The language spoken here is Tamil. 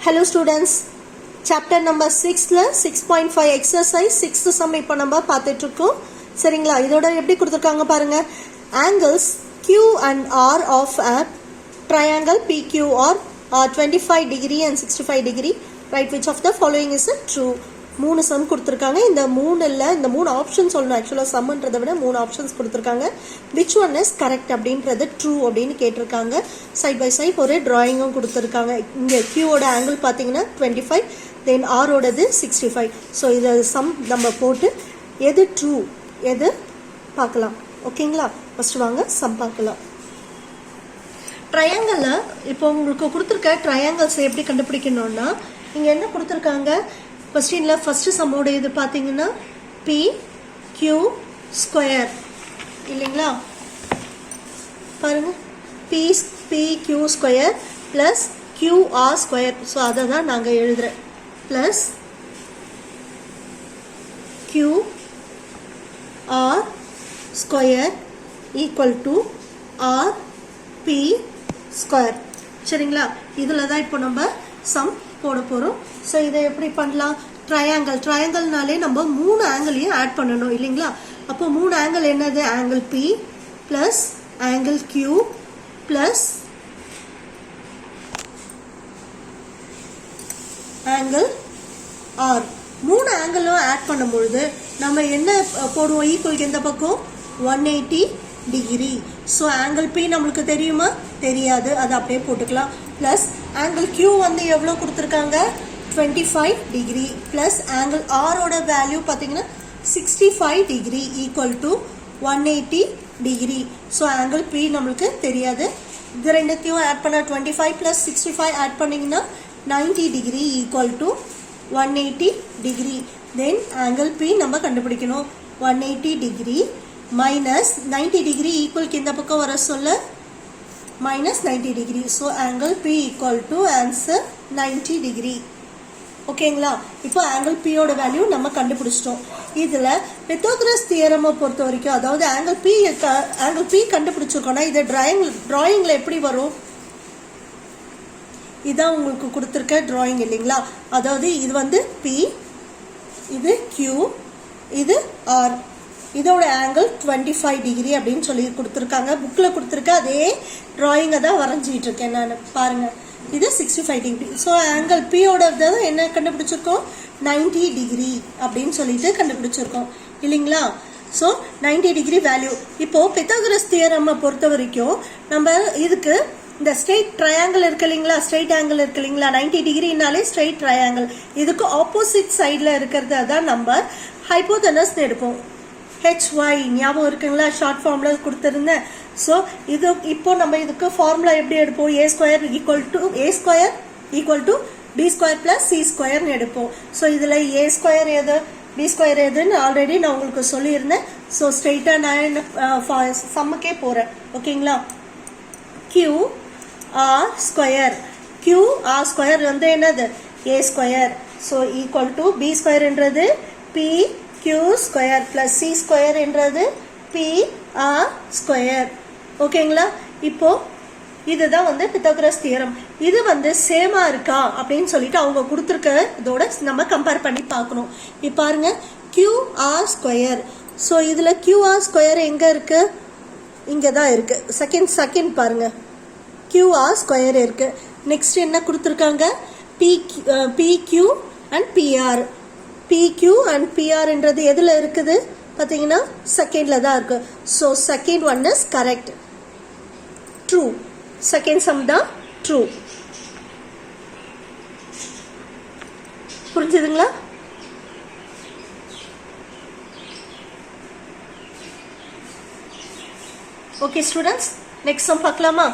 Hello students, chapter number 6 6.5 exercise 6th sum இப்போ நம்ம பார்த்துட்டு இருக்கோம். சரிங்களா? இதோட எப்படி கொடுத்திருக்காங்க பாருங்க. Angles Q and R of a triangle PQ are 25 degree and 65 degree. Right, which of the following is true? மூணு சம் கொடுத்துருக்காங்க. இந்த மூணு ஆப்ஷன் சொல்லணும். ஆக்சுவலாக சம்ன்றதை விட மூணு ஆப்ஷன்ஸ் கொடுத்துருக்காங்க. விச் ஒன் இஸ் கரெக்ட் அப்படின்றது ட்ரூ அப்படின்னு கேட்டிருக்காங்க. சைட் பை சைட் ஒரு டிராயிங்கும் கொடுத்துருக்காங்க. இங்கே கியூவோட ஆங்கிள் பார்த்தீங்கன்னா 25, தென் ஆரோடது 65. ஸோ இதை சம் நம்ம போட்டு எது ட்ரூ எது பார்க்கலாம். ஓகேங்களா? ஃபஸ்ட்டு வாங்க சம் பார்க்கலாம். ட்ரையாங்கிளில் இப்போ உங்களுக்கு கொடுத்துருக்க ட்ரையாங்கிள்ஸை எப்படி கண்டுபிடிக்கணும்னா, இங்கே என்ன கொடுத்துருக்காங்க கொஸ்டினில் ஃபஸ்ட்டு சம்மோட இது பார்த்தீங்கன்னா பி கியூ ஸ்கொயர் இல்லைங்களா? பாருங்கள், P Q square plus QR square. So அதை தான் நாங்கள் எழுதுகிறேன். Plus QR square equal to R P square. சரிங்களா? இதில் தான் இப்போ நம்ம சம் போட போகிறோம். ஸோ இதை எப்படி பண்ணலாம்? ட்ரையாங்கிள்னாலே நம்ம மூணு ஆங்கிளையும் ஆட் பண்ணணும் இல்லைங்களா? அப்போ மூணு ஆங்கிள் என்னது? Angle P plus angle Q plus angle R. மூணு ஆங்கிளும் ஆட் பண்ணும்பொழுது நம்ம என்ன போடுவோம்? ஈக்குவலுக்கு எந்த பக்கம்? 180 டிகிரி. ஸோ ஆங்கிள் பி நம்மளுக்கு தெரியுமா? தெரியாது, அதை அப்படியே போட்டுக்கலாம். ப்ளஸ் ஆங்கிள் கியூ வந்து எவ்வளோ கொடுத்துருக்காங்க? 25 டிகிரி ப்ளஸ் ஆங்கிள் ஆரோட வேல்யூ பார்த்தீங்கன்னா 65 degree equal to 180 degree. So angle P நம்மளுக்கு தெரியாது. இது ரெண்டுத்தையும் ஆட் பண்ண 25 ப்ளஸ் 65 ஆட் பண்ணிங்கன்னா 90 degree equal to 180 degree. Then angle P நம்ம கண்டுபிடிக்கணும். 180 டிகிரி மைனஸ் 90 டிகிரி ஈக்குவலுக்கு இந்த பக்கம் வர சொல்ல minus 90 degree. So angle P equal to answer 90 degree. ஓகேங்களா? இப்போ ஆங்கிள் P ஓட வேல்யூ நம்ம கண்டுபிடிச்சிட்டோம். இதில் பித்தாகரஸ் தியரமை பொறுத்த வரைக்கும், அதாவது ஆங்கிள் P கண்டுபிடிச்சிருக்கோம்னா இதை டிராயிங்கில் எப்படி வரும்? இதான் உங்களுக்கு கொடுத்துருக்க டிராயிங் இல்லைங்களா? அதாவது இது வந்து P, இது Q, இது R. இதோட ஆங்கிள் 25 டிகிரி அப்படின்னு சொல்லி கொடுத்துருக்காங்க. புக்கில் கொடுத்துருக்க அதே ட்ராயிங்கை தான் வரைஞ்சிட்டு இருக்கேன் நான். பாருங்கள், இது 65 டிகிரி. ஸோ ஆங்கிள் பியோட என்ன கண்டுபிடிச்சிருக்கோம்? 90 டிகிரி அப்படின்னு சொல்லிட்டு கண்டுபிடிச்சிருக்கோம் இல்லைங்களா? So 90 degree value. இப்போது பித்தாகரஸ் தியரமை பொறுத்த வரைக்கும் நம்ம இதுக்கு இந்த ஸ்ட்ரெயிட் ட்ரையாங்கிள் இருக்கு இல்லைங்களா? ஸ்ட்ரெயிட் ஆங்கிள் இருக்கு இல்லைங்களா? 90 டிகிரினாலே ஸ்ட்ரெயிட் ட்ரையாங்கிள். இதுக்கு ஆப்போசிட் சைடில் இருக்கிறத தான் நம்ம ஹைப்போதனஸ் எடுப்போம். HY ஞாபகம் இருக்குங்களா? ஷார்ட் ஃபார்மில் கொடுத்துருந்தேன். ஸோ இது இப்போ நம்ம இதுக்கு ஃபார்முலா எப்படி எடுப்போம்? A square equal to B square plus C ஸ்கொயர்னு எடுப்போம். ஸோ இதில் A ஸ்கொயர் எது, B ஸ்கொயர் எதுன்னு ஆல்ரெடி நான் உங்களுக்கு சொல்லியிருந்தேன். ஸோ ஸ்ட்ரெயிட்டாக நான் சம்முக்கே போகிறேன். ஓகேங்களா? QR ஸ்கொயர் வந்து என்னது? A square. So equal to B ஸ்கொயர்ன்றது P Q square plus C square என்றது PR ஸ்கொயர். ஓகேங்களா? இப்போ இதுதான் வந்து பித்தாகரஸ் தியரம். இது வந்து சேமா இருக்கா அப்படின்னு சொல்லிட்டு அவங்க கொடுத்துருக்க இதோட நம்ம கம்பேர் பண்ணி பார்க்கணும். இப்போ பாருங்க, QR ஸ்கொயர். ஸோ இதில் QR ஸ்கொயர் எங்கே இருக்கு? இங்கே தான் இருக்கு. செகண்ட் பாருங்க, QR ஸ்கொயர் இருக்கு. நெக்ஸ்ட் என்ன கொடுத்துருக்காங்க? PQ and PR. PQ and PR என்றது எதில் இருக்குது பார்த்தீங்கன்னா செகண்டில் தான் இருக்குது. So second one is correct, true. Second sum தான் ட்ரூ. புரிஞ்சுதுங்களா? ஓகே ஸ்டூடெண்ட்ஸ், நெக்ஸ்ட் சம் பார்க்கலாமா?